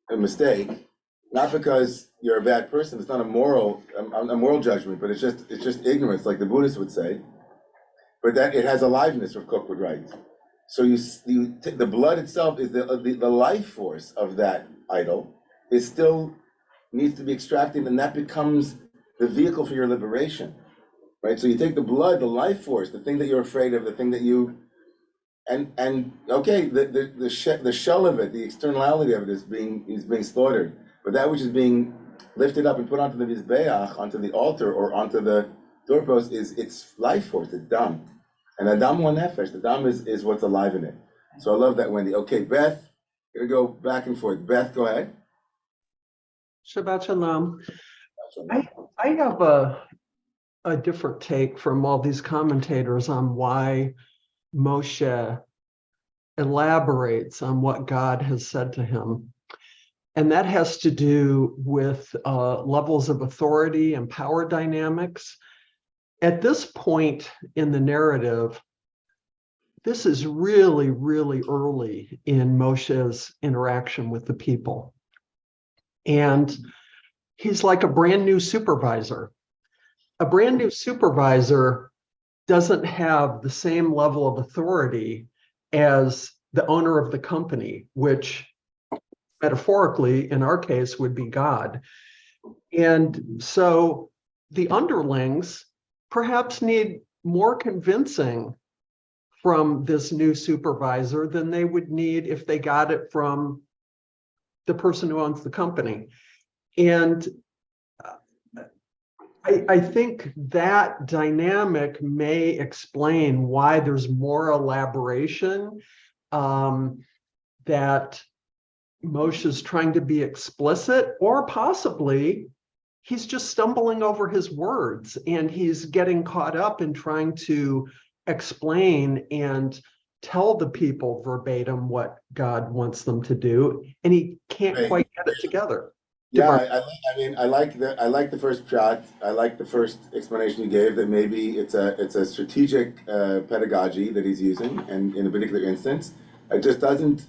a mistake, not because you're a bad person. It's not a moral judgment, but it's just ignorance, like the Buddhists would say. But that it has aliveness, Rav Kook would write. So the blood itself is the life force of that idol. It still needs to be extracted, and that becomes the vehicle for your liberation, right? So you take the blood, the life force, the thing that you're afraid of, the thing that you, and okay, the shell of it, the externality of it is being slaughtered, but that which is being lifted up and put onto the mizbeach, onto the altar, or onto the doorpost is its life force, it's dam, and adam one nefesh. The dam is what's alive in it. So I love that, Wendy. Okay, Beth, gonna go back and forth. Beth, go ahead. Shabbat Shalom. I have a different take from all these commentators on why Moshe elaborates on what God has said to him. And that has to do with levels of authority and power dynamics. At this point in the narrative, this is really, really early in Moshe's interaction with the people. And he's like a brand new supervisor. A brand new supervisor doesn't have the same level of authority as the owner of the company, which metaphorically, in our case, would be God. And so the underlings perhaps need more convincing from this new supervisor than they would need if they got it from the person who owns the company. And I think that dynamic may explain why there's more elaboration, that Moshe's trying to be explicit, or possibly he's just stumbling over his words and he's getting caught up in trying to explain and tell the people verbatim what God wants them to do, and he can't quite get it together. Yeah, I like the first shot. I like the first explanation you gave, that maybe it's a strategic pedagogy that he's using, and in a particular instance, it just doesn't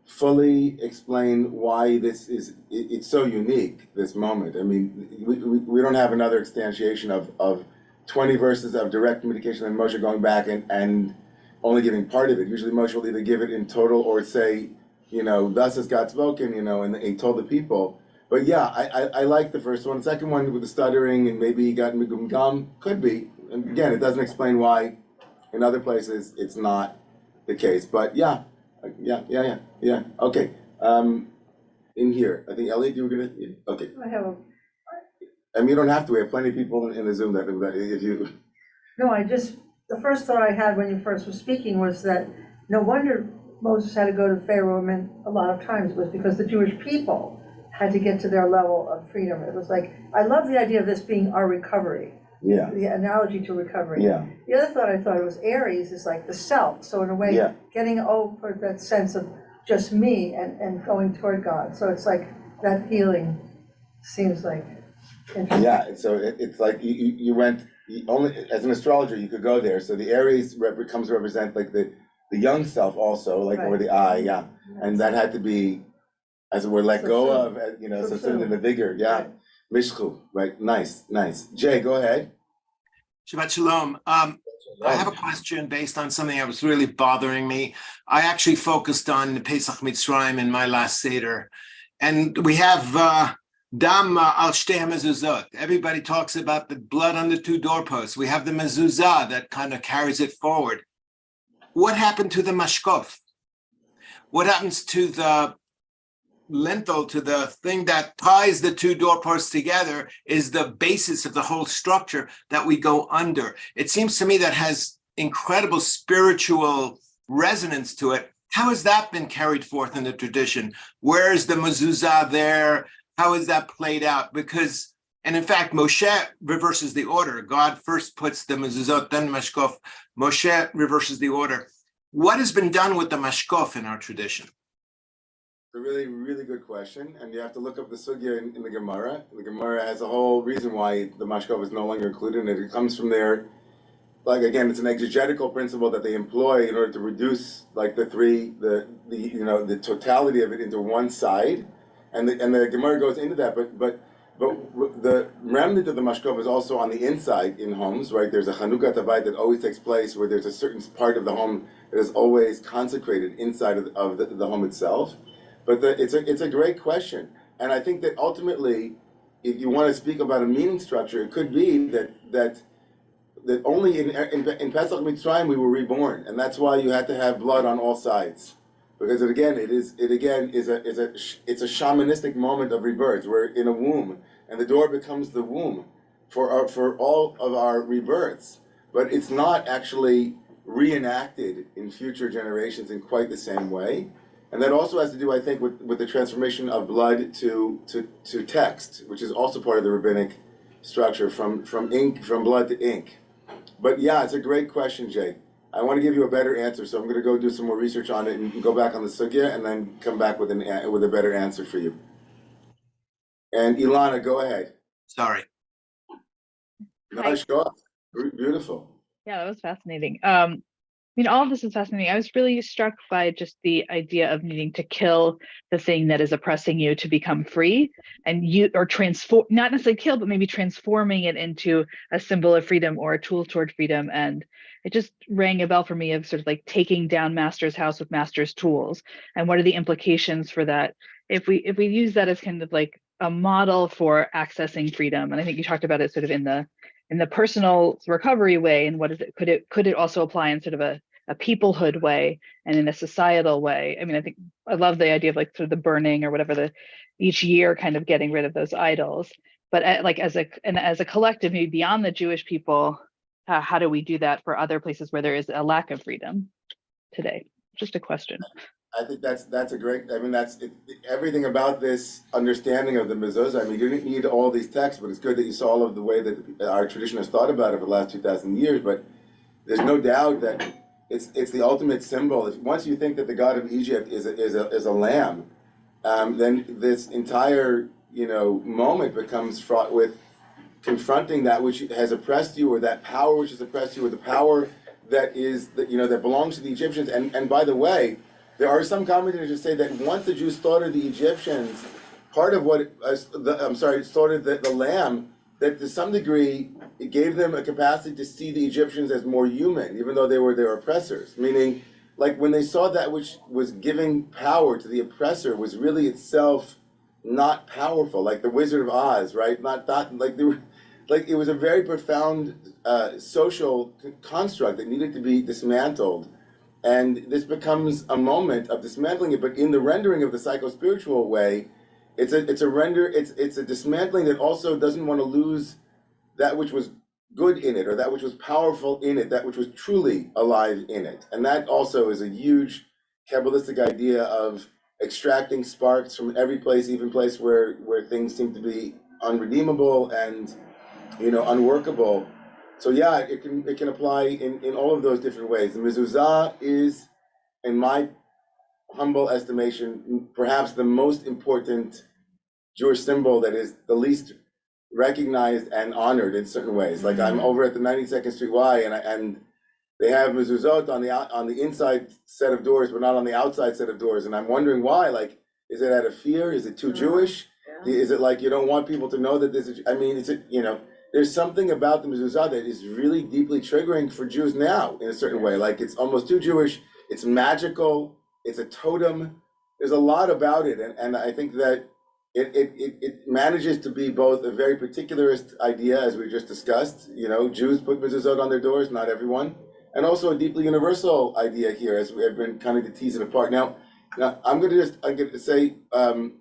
fully explain why it's so unique, this moment. I mean, we don't have another instantiation of 20 verses of direct communication and Moshe going back and only giving part of it. Usually Moshe will either give it in total or say, thus has God spoken, and he told the people. But yeah, I like the first one. The second one with the stuttering and maybe he got migum, could be. And again, it doesn't explain why in other places it's not the case. But yeah. Okay. In here, I think Elliot, you were gonna. Okay. I mean, you don't have to. We have plenty of people in the Zoom that if you. No, the first thought I had when you first were speaking was that no wonder Moses had to go to Pharaoh a lot of times, was because the Jewish people had to get to their level of freedom. It was like, I love the idea of this being our recovery. Yeah. The analogy to recovery. Yeah. The other thought I thought was Aries is like the self. So in a way, getting over that sense of just me and going toward God. So it's like that healing seems like interesting. Yeah. So it's like you went only as an astrologer, you could go there. So the Aries comes to represent like the young self also, like, or the I, yeah. And that had to be, as it were, let go of, so soon in the vigor, yeah. Mishchu, right, nice. Jay, go ahead. Shabbat Shalom. I have a question based on something that was really bothering me. I actually focused on the Pesach Mitzrayim in my last Seder. And we have Dam al Shtei HaMezuzot. Everybody talks about the blood on the two doorposts. We have the mezuzah that kind of carries it forward. What happened to the mashkof? What happens to the lintel, to the thing that ties the two doorposts together, is the basis of the whole structure that we go under? It seems to me that has incredible spiritual resonance to it. How has that been carried forth in the tradition? Where is the mezuzah there? How is that played out? Because And in fact, Moshe reverses the order. God first puts the mezuzot, then mashkof. Moshe reverses the order. What has been done with the mashkof in our tradition? A really, really good question, and you have to look up the sugya in the Gemara. The Gemara has a whole reason why the mashkov is no longer included, and it comes from their, like again, it's an exegetical principle that they employ in order to reduce like the totality of it into one side, and the Gemara goes into that, but the remnant of the mashkov is also on the inside in homes, right? There's a Chanukah Tabayit that always takes place where there's a certain part of the home that is always consecrated inside of the home itself. But it's a great question, and I think that ultimately, if you want to speak about a meaning structure, it could be that only in Pesach Mitzrayim we were reborn, and that's why you had to have blood on all sides, because it's a shamanistic moment of rebirth. We're in a womb, and the door becomes the womb for all of our rebirths, but it's not actually reenacted in future generations in quite the same way. And that also has to do, I think, with the transformation of blood to text, which is also part of the rabbinic structure, from blood to ink. But yeah, it's a great question, Jay. I want to give you a better answer, so I'm going to go do some more research on it and go back on the sugya, and then come back with a better answer for you. And Ilana, go ahead. Sorry. Nice job. Beautiful. Yeah, that was fascinating. All of this is fascinating. I was really struck by just the idea of needing to kill the thing that is oppressing you to become free, and transform, not necessarily kill, but maybe transforming it into a symbol of freedom or a tool toward freedom. And it just rang a bell for me of sort of like taking down master's house with master's tools. And what are the implications for that? If we use that as kind of like a model for accessing freedom, and I think you talked about it sort of in the personal recovery way, and what is it? Could it also apply in sort of a peoplehood way and in a societal way? I mean, I love the idea of like sort of the burning or whatever, each year kind of getting rid of those idols. But as a collective, maybe beyond the Jewish people, how do we do that for other places where there is a lack of freedom today? Just a question. I think that's a great. I mean, that's it, everything about this understanding of the mezuzah. I mean, you didn't need all these texts, but it's good that you saw all of the way that our tradition has thought about it for the last 2,000 years. But there's no doubt that it's the ultimate symbol. Once you think that the God of Egypt is a lamb, then this entire moment becomes fraught with confronting that which has oppressed you, or that power which has oppressed you, or the power that belongs to the Egyptians. And by the way, there are some commentators who say that once the Jews slaughtered the Egyptians, part of what slaughtered the lamb, that to some degree it gave them a capacity to see the Egyptians as more human, even though they were their oppressors. Meaning, like when they saw that which was giving power to the oppressor was really itself not powerful, like the Wizard of Oz, right? Not like they were, like it was a very profound social construct that needed to be dismantled. And this becomes a moment of dismantling it, but in the rendering of the psycho-spiritual way, it's a dismantling that also doesn't want to lose that which was good in it, or that which was powerful in it, that which was truly alive in it. And that also is a huge Kabbalistic idea of extracting sparks from every place, even place where things seem to be unredeemable and unworkable. So yeah, it can apply in all of those different ways. The mezuzah is, in my humble estimation, perhaps the most important Jewish symbol that is the least recognized and honored in certain ways. Like I'm over at the 92nd Street Y, and they have mezuzot on the inside set of doors, but not on the outside set of doors. And I'm wondering why. Like, is it out of fear? Is it too Jewish? Yeah. Is it like you don't want people to know that this is? I mean, there's something about the mezuzah that is really deeply triggering for Jews now in a certain way. Like it's almost too Jewish. It's magical. It's a totem. There's a lot about it, and I think that it manages to be both a very particularist idea, as we just discussed. Jews put mezuzot on their doors, not everyone, and also a deeply universal idea here, as we have been kind of to tease it apart. Now I'm going to say, the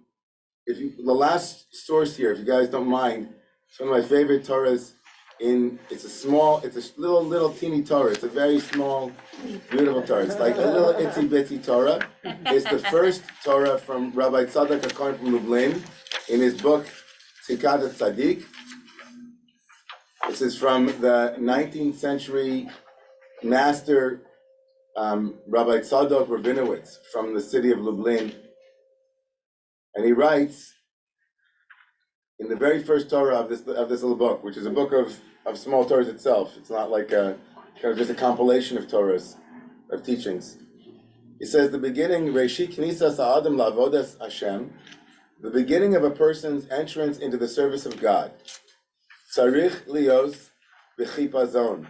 last source here, if you guys don't mind. It's one of my favorite Torahs. It's a little teeny Torah. It's a very small, beautiful Torah. It's like a little itsy bitsy Torah. It's the first Torah from Rabbi Tzadok HaKohen from Lublin in his book Sikat Tzaddik. This is from the 19th century master Rabbi Tzadok Rabinowitz from the city of Lublin. And he writes in the very first Torah of this little book, which is a book of small Torahs itself. It's not like kind of just a compilation of Torahs, of teachings. He says the beginning, Reshit Knisas Ha'adam La'avodas Hashem, the beginning of a person's entrance into the service of God. Tzarich lios b'chipazon,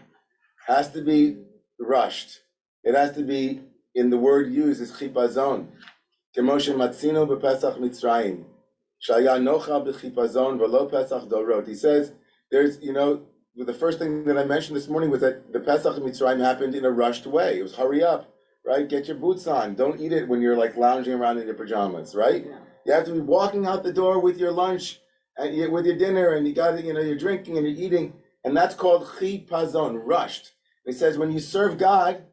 has to be rushed. It has to be, in the word used, is chipazon. Kemoshe matzino b'Pesach Mitzrayim, shaya nocha b'chipazon v'lo Pesach dorot. He says, there's, the first thing that I mentioned this morning was that the Pesach Mitzrayim happened in a rushed way. It was hurry up, right? Get your boots on. Don't eat it when you're like lounging around in your pajamas, right? Yeah. You have to be walking out the door with your lunch and with your dinner, and you got it, you're drinking and you're eating, and that's called chipazon, rushed. It says when you serve God,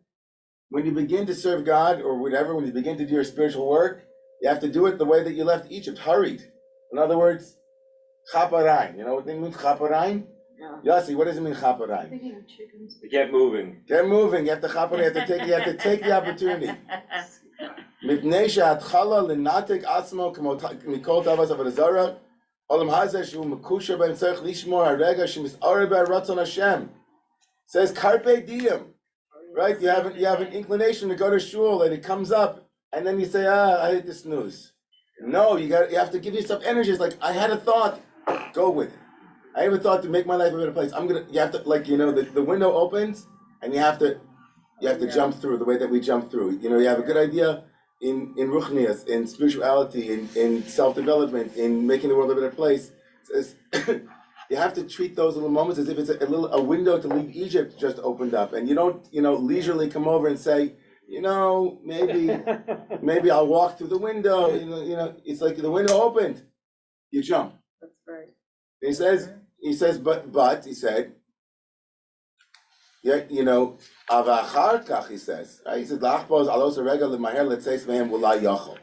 when you begin to serve God or whatever, when you begin to do your spiritual work, you have to do it the way that you left Egypt, hurried. In other words, chaparain. You know what it means, chaparain? Yeah. Yossi, what does it mean, chaparain? Get moving. Get moving. You have to chaparain. You have to take the opportunity. Mipnei she'atchala l'natek atzmo mikol tavas avodah zara, olam hazeh shu mekusher b'im tzarich lishmor harega shemis'arer b'ratzon Hashem. Says carpe diem, right? You have an inclination to go to shul, and it comes up, and then you say, I hate the snooze. No, you have to give yourself energy. It's like, I had a thought, go with it. I have a thought to make my life a better place. You have to, the window opens, and you have to jump through the way that we jump through. You have a good idea in ruchnias, in spirituality, in self-development, in making the world a better place. It says, you have to treat those little moments as if it's a window to leave Egypt just opened up, and you don't, leisurely come over and say, maybe I'll walk through the window. It's like the window opened, you jump. That's right. He says, but he said, avachar kach, he says, right? He said, lachpoz alos rega l'maher letzeis mehem v'la yachol.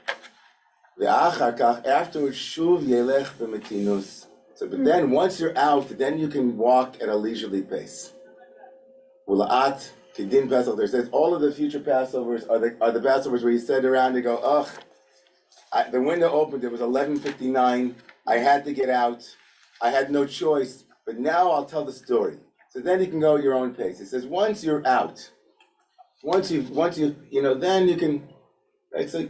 Ve'achar kach, afterwards shuv yelech b'metinus. So, but then once you're out, then you can walk at a leisurely pace. Ula'at kidin Passover. There says all of the future Passovers are the Passovers where you sit around and go, the window opened. It was 11:59. I had to get out. I had no choice. But now I'll tell the story. So then you can go at your own pace. It says once you're out, once you then you can. Right? So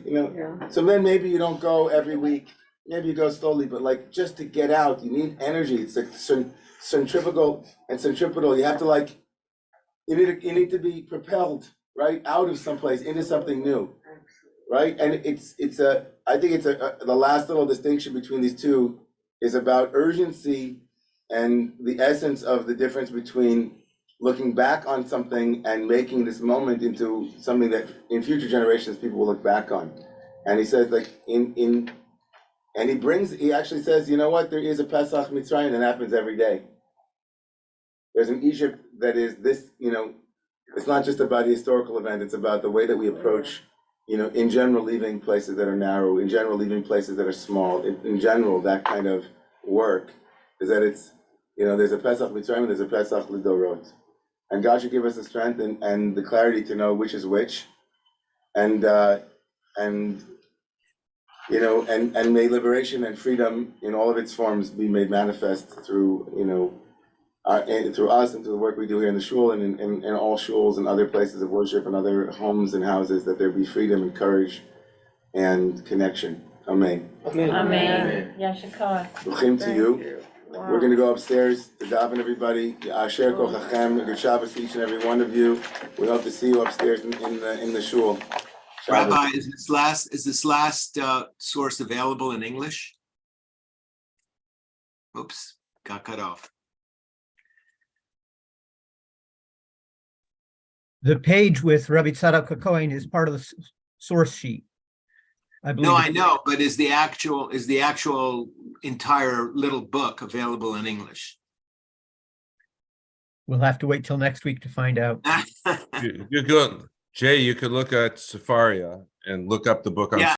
So then maybe you don't go every week. Maybe you go slowly, but just to get out, you need energy. It's like centrifugal and centripetal. You have to you need to be propelled right out of someplace into something new, right? And I think the last little distinction between these two is about urgency and the essence of the difference between looking back on something and making this moment into something that in future generations people will look back on. And he says and he actually says, you know what? There is a Pesach Mitzrayim that happens every day. There's an Egypt that is this, it's not just about a historical event, it's about the way that we approach, in general, leaving places that are narrow, in general, leaving places that are small, in general, that kind of work, is that it's, there's a Pesach Mitzrayim, there's a Pesach Lidorot. And God should give us the strength and the clarity to know which is which, and may liberation and freedom in all of its forms be made manifest through, through us and through the work we do here in the shul and in all shuls and other places of worship and other homes and houses, that there be freedom and courage and connection. Amen. Amen. Yashikar. Bruchim to you. Wow. We're going to go upstairs to daven everybody. Asher kochachem. Good Shabbos to each and every one of you. We hope to see you upstairs in the shul. Shabbos. Rabbi, is this last source available in English? Oops, got cut off. The page with Rabbi Tzadok Cohen is part of the source sheet. I believe. No, I know, but is the actual entire little book available in English? We'll have to wait till next week to find out. You're good. Jay, you could look at Safaria and look up the book on